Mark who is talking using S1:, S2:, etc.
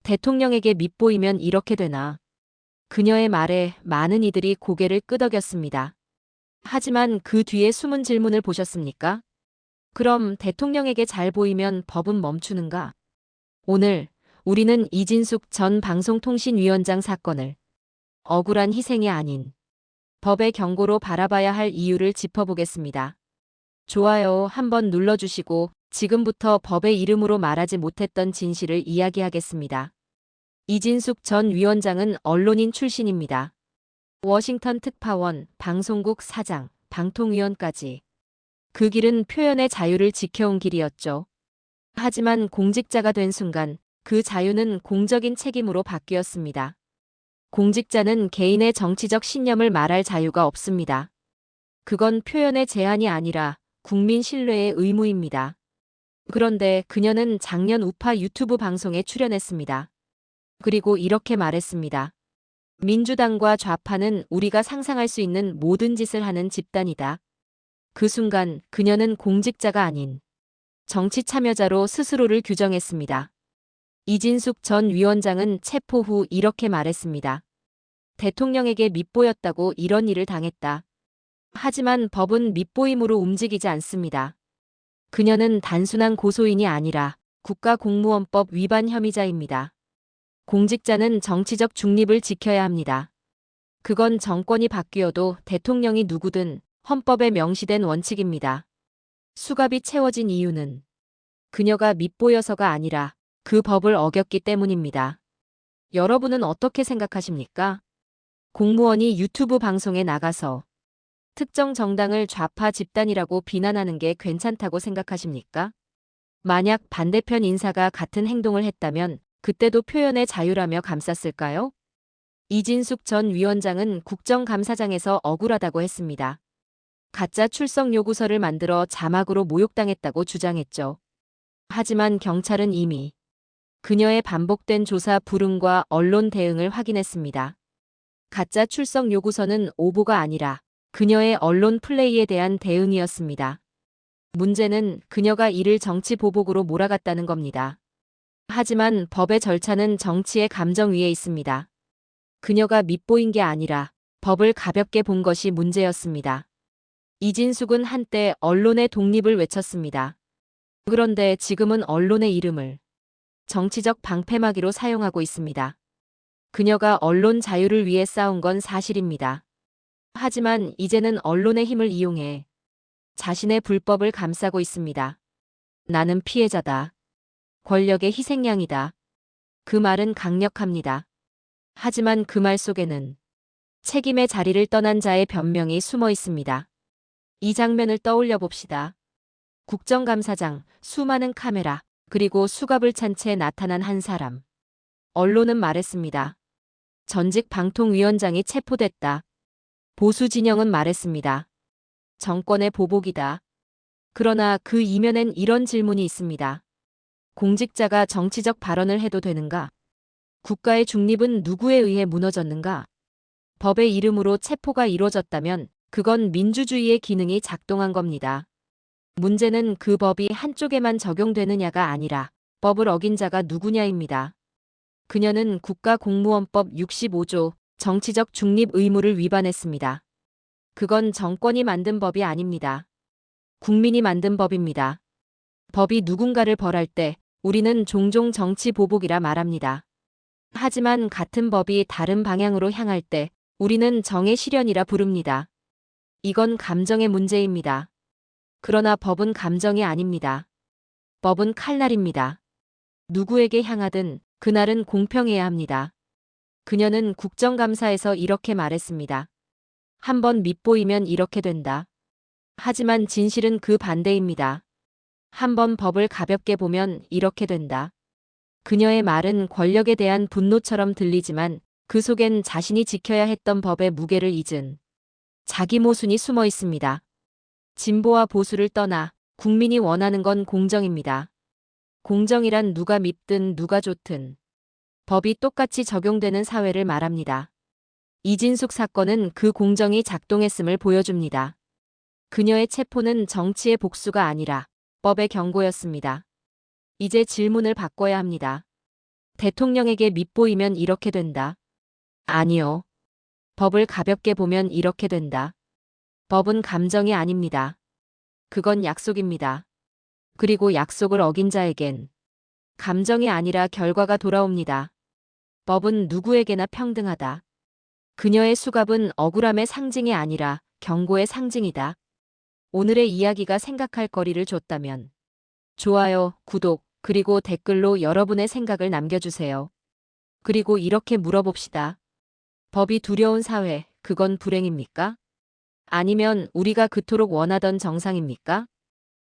S1: 대통령에게 밉보이면 이렇게 되나. 그녀의 말에 많은 이들이 고개를 끄덕였습니다. 하지만 그 뒤에 숨은 질문을 보셨습니까? 그럼 대통령에게 잘 보이면 법은 멈추는가? 오늘 우리는 이진숙 전 방송통신위원장 사건을 억울한 희생이 아닌 법의 경고로 바라봐야 할 이유를 짚어보겠습니다. 좋아요 한번 눌러주시고 지금부터 법의 이름으로 말하지 못했던 진실을 이야기하겠습니다. 이진숙 전 위원장은 언론인 출신입니다. 워싱턴 특파원, 방송국 사장, 방통위원까지. 그 길은 표현의 자유를 지켜온 길이었죠. 하지만 공직자가 된 순간 그 자유는 공적인 책임으로 바뀌었습니다. 공직자는 개인의 정치적 신념을 말할 자유가 없습니다. 그건 표현의 제한이 아니라 국민 신뢰의 의무입니다. 그런데 그녀는 작년 우파 유튜브 방송에 출연했습니다. 그리고 이렇게 말했습니다. 민주당과 좌파는 우리가 상상할 수 있는 모든 짓을 하는 집단이다. 그 순간 그녀는 공직자가 아닌 정치 참여자로 스스로를 규정했습니다. 이진숙 전 위원장은 체포 후 이렇게 말했습니다. 대통령에게 밉보였다고 이런 일을 당했다. 하지만 법은 밉보임으로 움직이지 않습니다. 그녀는 단순한 고소인이 아니라 국가공무원법 위반 혐의자입니다. 공직자는 정치적 중립을 지켜야 합니다. 그건 정권이 바뀌어도 대통령이 누구든 헌법에 명시된 원칙입니다. 수갑이 채워진 이유는 그녀가 밉보여서가 아니라 그 법을 어겼기 때문입니다. 여러분은 어떻게 생각하십니까? 공무원이 유튜브 방송에 나가서 특정 정당을 좌파 집단이라고 비난하는 게 괜찮다고 생각하십니까? 만약 반대편 인사가 같은 행동을 했다면 그때도 표현의 자유라며 감쌌을까요? 이진숙 전 위원장은 국정감사장에서 억울하다고 했습니다. 가짜 출석 요구서를 만들어 자막으로 모욕당했다고 주장했죠. 하지만 경찰은 이미 그녀의 반복된 조사 불응과 언론 대응을 확인했습니다. 가짜 출석 요구서는 오보가 아니라 그녀의 언론 플레이에 대한 대응이었습니다. 문제는 그녀가 이를 정치 보복으로 몰아갔다는 겁니다. 하지만 법의 절차는 정치의 감정 위에 있습니다. 그녀가 밉보인 게 아니라 법을 가볍게 본 것이 문제였습니다. 이진숙은 한때 언론의 독립을 외쳤습니다. 그런데 지금은 언론의 이름을 정치적 방패막이로 사용하고 있습니다. 그녀가 언론 자유를 위해 싸운 건 사실입니다. 하지만 이제는 언론의 힘을 이용해 자신의 불법을 감싸고 있습니다. 나는 피해자다. 권력의 희생양이다. 그 말은 강력합니다. 하지만 그 말 속에는 책임의 자리를 떠난 자의 변명이 숨어 있습니다. 이 장면을 떠올려 봅시다. 국정감사장, 수많은 카메라, 그리고 수갑을 찬 채 나타난 한 사람. 언론은 말했습니다. 전직 방통위원장이 체포됐다. 보수 진영은 말했습니다. 정권의 보복이다. 그러나 그 이면엔 이런 질문이 있습니다. 공직자가 정치적 발언을 해도 되는가? 국가의 중립은 누구에 의해 무너졌는가? 법의 이름으로 체포가 이루어졌다면 그건 민주주의의 기능이 작동한 겁니다. 문제는 그 법이 한쪽에만 적용되느냐가 아니라 법을 어긴 자가 누구냐입니다. 그녀는 국가공무원법 65조 정치적 중립 의무를 위반했습니다. 그건 정권이 만든 법이 아닙니다. 국민이 만든 법입니다. 법이 누군가를 벌할 때 우리는 종종 정치 보복이라 말합니다. 하지만 같은 법이 다른 방향으로 향할 때 우리는 정의 실현이라 부릅니다. 이건 감정의 문제입니다. 그러나 법은 감정이 아닙니다. 법은 칼날입니다. 누구에게 향하든 그날은 공평해야 합니다. 그녀는 국정감사에서 이렇게 말했습니다. 한번 밉보이면 이렇게 된다. 하지만 진실은 그 반대입니다. 한번 법을 가볍게 보면 이렇게 된다. 그녀의 말은 권력에 대한 분노처럼 들리지만 그 속엔 자신이 지켜야 했던 법의 무게를 잊은 자기 모순이 숨어 있습니다. 진보와 보수를 떠나 국민이 원하는 건 공정입니다. 공정이란 누가 밉든 누가 좋든 법이 똑같이 적용되는 사회를 말합니다. 이진숙 사건은 그 공정이 작동했음을 보여줍니다. 그녀의 체포는 정치의 복수가 아니라 법의 경고였습니다. 이제 질문을 바꿔야 합니다. 대통령에게 밉보이면 이렇게 된다. 아니요. 법을 가볍게 보면 이렇게 된다. 법은 감정이 아닙니다. 그건 약속입니다. 그리고 약속을 어긴 자에겐 감정이 아니라 결과가 돌아옵니다. 법은 누구에게나 평등하다. 그녀의 수갑은 억울함의 상징이 아니라 경고의 상징이다. 오늘의 이야기가 생각할 거리를 줬다면 좋아요, 구독, 그리고 댓글로 여러분의 생각을 남겨주세요. 그리고 이렇게 물어봅시다. 법이 두려운 사회, 그건 불행입니까? 아니면 우리가 그토록 원하던 정상입니까?